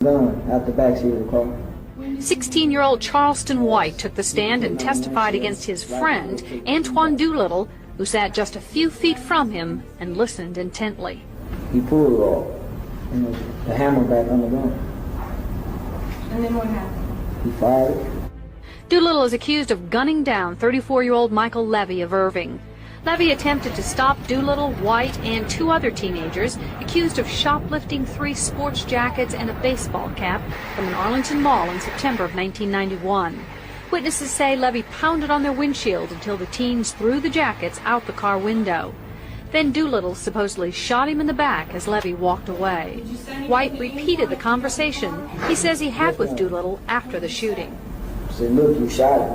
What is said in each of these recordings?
Gun out the backseat of the car. 16-year-old Charleston White took the stand and testified against his friend, Antoine Doolittle, who sat just a few feet from him and listened intently. He pulled it off, and the hammer back on the gun. And then what happened? He fired it. Doolittle is accused of gunning down 34-year-old Michael Levy of Irving. Levy attempted to stop Doolittle, White, and two other teenagers accused of shoplifting 3 sports jackets and a baseball cap from an Arlington mall in September of 1991. Witnesses say Levy pounded on their windshield until the teens threw the jackets out the car window. Then Doolittle supposedly shot him in the back as Levy walked away. White repeated the conversation he says he had with Doolittle after the shooting. I said, look, you shot him.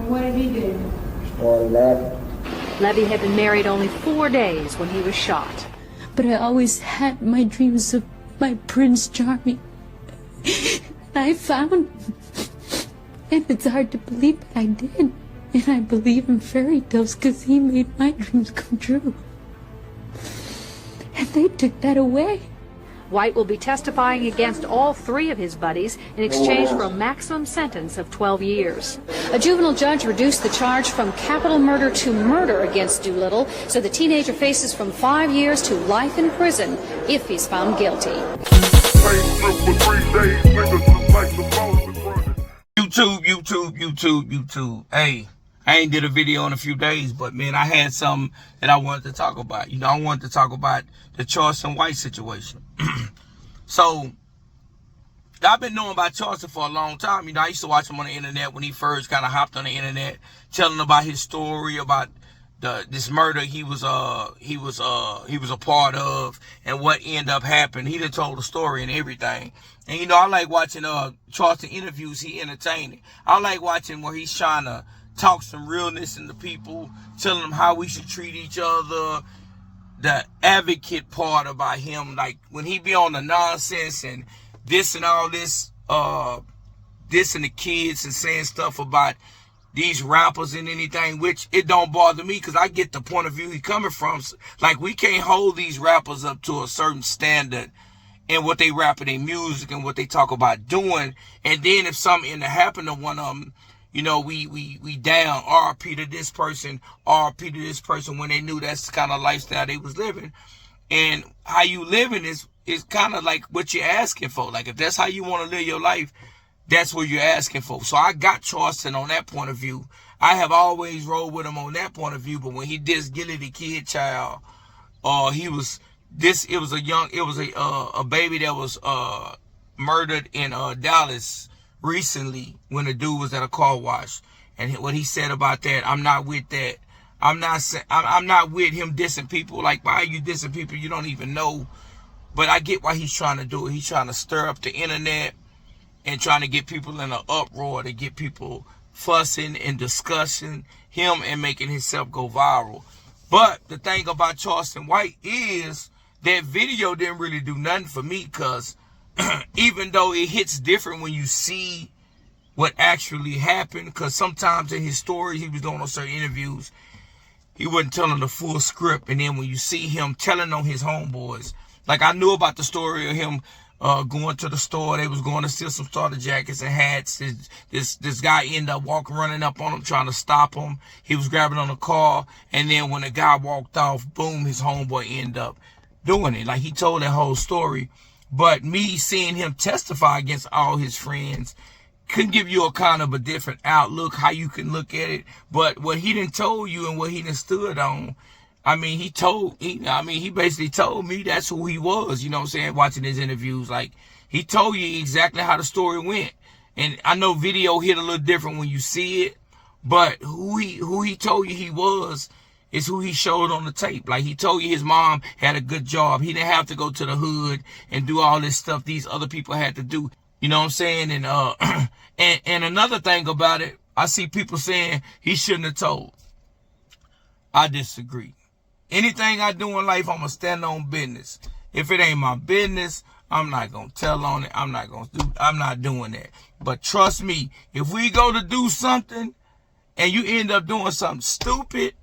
And what did he do? Started laughing. Levy had been married only 4 days when he was shot. But I always had my dreams of my Prince Charming. I found him. And it's hard to believe, but I did. And I believe in fairy tales because he made my dreams come true. And they took that away. White will be testifying against all 3 of his buddies in exchange for a maximum sentence of 12 years. A juvenile judge reduced the charge from capital murder to murder against Doolittle, so the teenager faces from 5 years to life in prison if he's found guilty. YouTube. Hey, I ain't did a video in a few days, but man, I had something that I wanted to talk about. You know, I wanted to talk about the Charleston White situation. So, I've been knowing about Charleston for a long time. You know, I used to watch him on the internet when he first kind of hopped on the internet, telling about his story about this murder he was a part of and what ended up happening. He done told the story and everything. And you know, I like watching Charleston interviews. He entertaining. I like watching where he's trying to talk some realness into people, telling them how we should treat each other. The advocate part about him, like when he be on the nonsense and this and all this, dissing the kids and saying stuff about these rappers and anything, which it don't bother me because I get the point of view he coming from. Like, we can't hold these rappers up to a certain standard in what they rap in their music and what they talk about doing. And then if something happen to one of them, you know, we down, RP to this person, RP to this person, when they knew that's the kind of lifestyle they was living. And how you living is kind of like what you're asking for. Like, if that's how you want to live your life, that's what you're asking for. So I got Charleston on that point of view. I have always rolled with him on that point of view. But when he dissed Gilly the Kid Child, it was a baby that was murdered in Dallas recently when the dude was at a car wash. And what he said about that, I'm not with that. I'm not with him dissing people. Like, why are you dissing people you don't even know? But I get why he's trying to do it. He's trying to stir up the internet and trying to get people in an uproar, to get people fussing and discussing him and making himself go viral. But the thing about Charleston White is that video didn't really do nothing for me, because even though it hits different when you see what actually happened, because sometimes in his stories he was doing on certain interviews, he wasn't telling the full script. And then when you see him telling on his homeboys, like, I knew about the story of him going to the store. They was going to steal some starter jackets and hats. This guy ended up running up on him, trying to stop him. He was grabbing on the car, and then when the guy walked off, boom, his homeboy ended up doing it. Like, he told that whole story. But me seeing him testify against all his friends could give you a kind of a different outlook, how you can look at it. But what he done told you and what he done stood on, I mean, he basically told me that's who he was, you know what I'm saying, watching his interviews. Like, he told you exactly how the story went. And I know video hit a little different when you see it, but who he told you he was is who he showed on the tape. Like, he told you his mom had a good job. He didn't have to go to the hood and do all this stuff these other people had to do. You know what I'm saying? And and another thing about it, I see people saying he shouldn't have told. I disagree. Anything I do in life, I'm going to stand on business. If it ain't my business, I'm not going to tell on it. I'm not doing that. But trust me, if we go to do something and you end up doing something stupid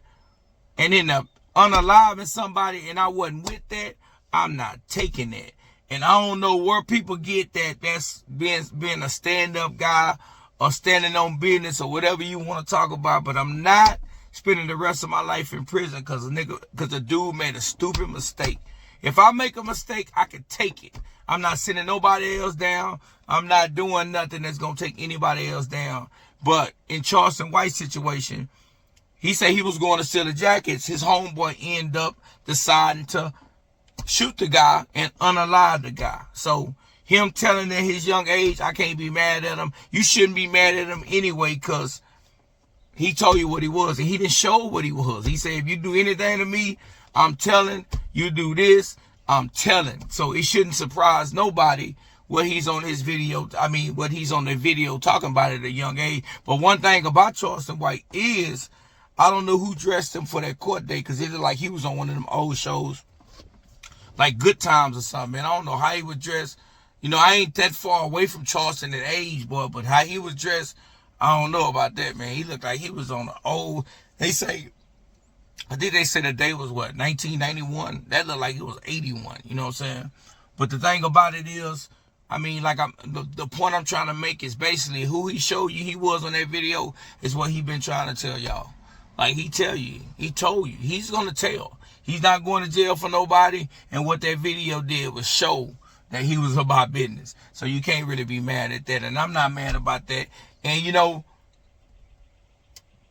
and end up unaliving somebody and I wasn't with that, I'm not taking that. And I don't know where people get that's being a stand-up guy or standing on business or whatever you want to talk about, but I'm not spending the rest of my life in prison because a dude made a stupid mistake. If I make a mistake, I can take it. I'm not sending nobody else down. I'm not doing nothing that's going to take anybody else down. But in Charleston White's situation, he said he was going to steal the jackets. His homeboy ended up deciding to shoot the guy and unalive the guy. So him telling at his young age, I can't be mad at him. You shouldn't be mad at him anyway, because he told you what he was and he didn't show what he was. He said, if you do anything to me, I'm telling. You do this, I'm telling. So it shouldn't surprise nobody what he's on his video. What he's on the video talking about at a young age. But one thing about Charleston White is, I don't know who dressed him for that court day, because it looked like he was on one of them old shows, like Good Times or something, man. I don't know how he was dressed. You know, I ain't that far away from Charleston in age, boy, but how he was dressed, I don't know about that, man. He looked like he was on the old, they say, I think they said the day was what, 1991? That looked like it was 81, you know what I'm saying? But the thing about it is, the point I'm trying to make is basically who he showed you he was on that video is what he been trying to tell y'all. Like he told you, he's going to tell. He's not going to jail for nobody, and what that video did was show that he was about business. So you can't really be mad at that, and I'm not mad about that. And you know,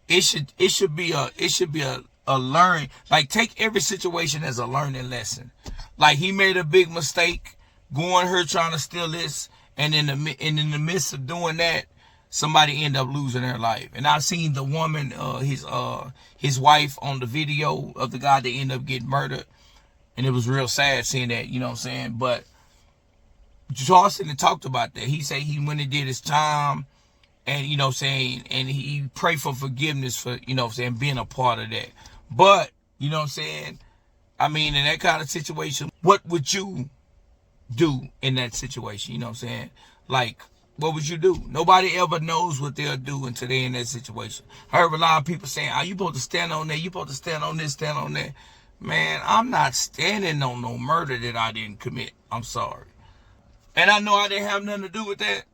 it should be a learning, like take every situation as a learning lesson. Like he made a big mistake going here trying to steal this, and in the midst of doing that, somebody end up losing their life. And I've seen the woman, his wife, on the video of the guy that ended up getting murdered, and it was real sad seeing that, you know what I'm saying? But Charleston talked about that. He said he went and did his time, and you know what I'm saying, and he prayed for forgiveness for, you know what I'm saying, being a part of that. But, you know what I'm saying, in that kind of situation, what would you do in that situation? You know what I'm saying? Like, what would you do? Nobody ever knows what they'll do until they're in that situation. I heard a lot of people saying, you supposed to stand on that, you supposed to stand on this, stand on that. Man, I'm not standing on no murder that I didn't commit. I'm sorry. And I know I didn't have nothing to do with that.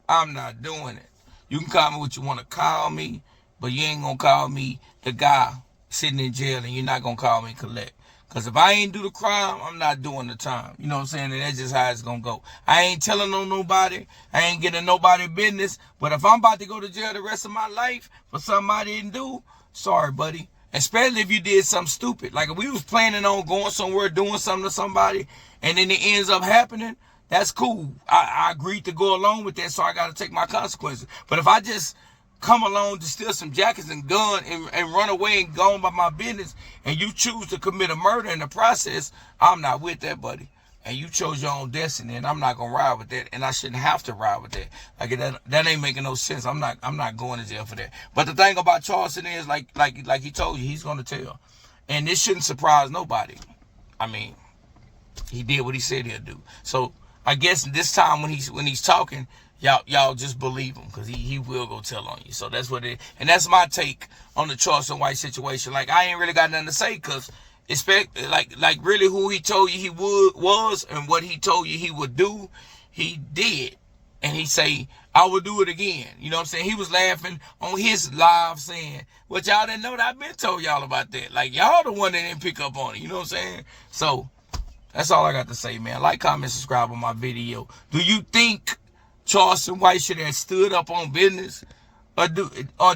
I'm not doing it. You can call me what you want to call me, but you ain't going to call me the guy sitting in jail, and you're not going to call me collect. Because if I ain't do the crime, I'm not doing the time. You know what I'm saying? And that's just how it's going to go. I ain't telling on nobody. I ain't getting nobody business. But if I'm about to go to jail the rest of my life for something I didn't do, sorry, buddy. Especially if you did something stupid. Like if we was planning on going somewhere, doing something to somebody, and then it ends up happening, that's cool. I agreed to go along with that, so I got to take my consequences. But if I just come along to steal some jackets and gun and run away and go on by my business, and you choose to commit a murder in the process, I'm not with that, buddy. And you chose your own destiny, and I'm not gonna ride with that, and I shouldn't have to ride with that. Like that ain't making no sense. I'm not going to jail for that. But the thing about Charleston is, like he told you, he's gonna tell, and this shouldn't surprise nobody. He did what he said he'll do. So I guess this time when he's talking, y'all just believe him, because he will go tell on you. So that's what it is. And that's my take on the Charleston White situation. Like, I ain't really got nothing to say, because like really who he told you he was and what he told you he would do, he did. And he say, I will do it again. You know what I'm saying? He was laughing on his live saying, what y'all didn't know that I've been told y'all about that. Like, y'all the one that didn't pick up on it. You know what I'm saying? So that's all I got to say, man. Like, comment, subscribe on my video. Do you think Charleston White should have stood up on business? Or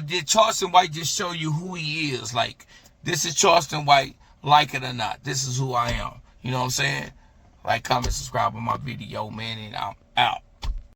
did Charleston White just show you who he is? Like, this is Charleston White, like it or not. This is who I am. You know what I'm saying? Like, comment, subscribe on my video, man, and I'm out.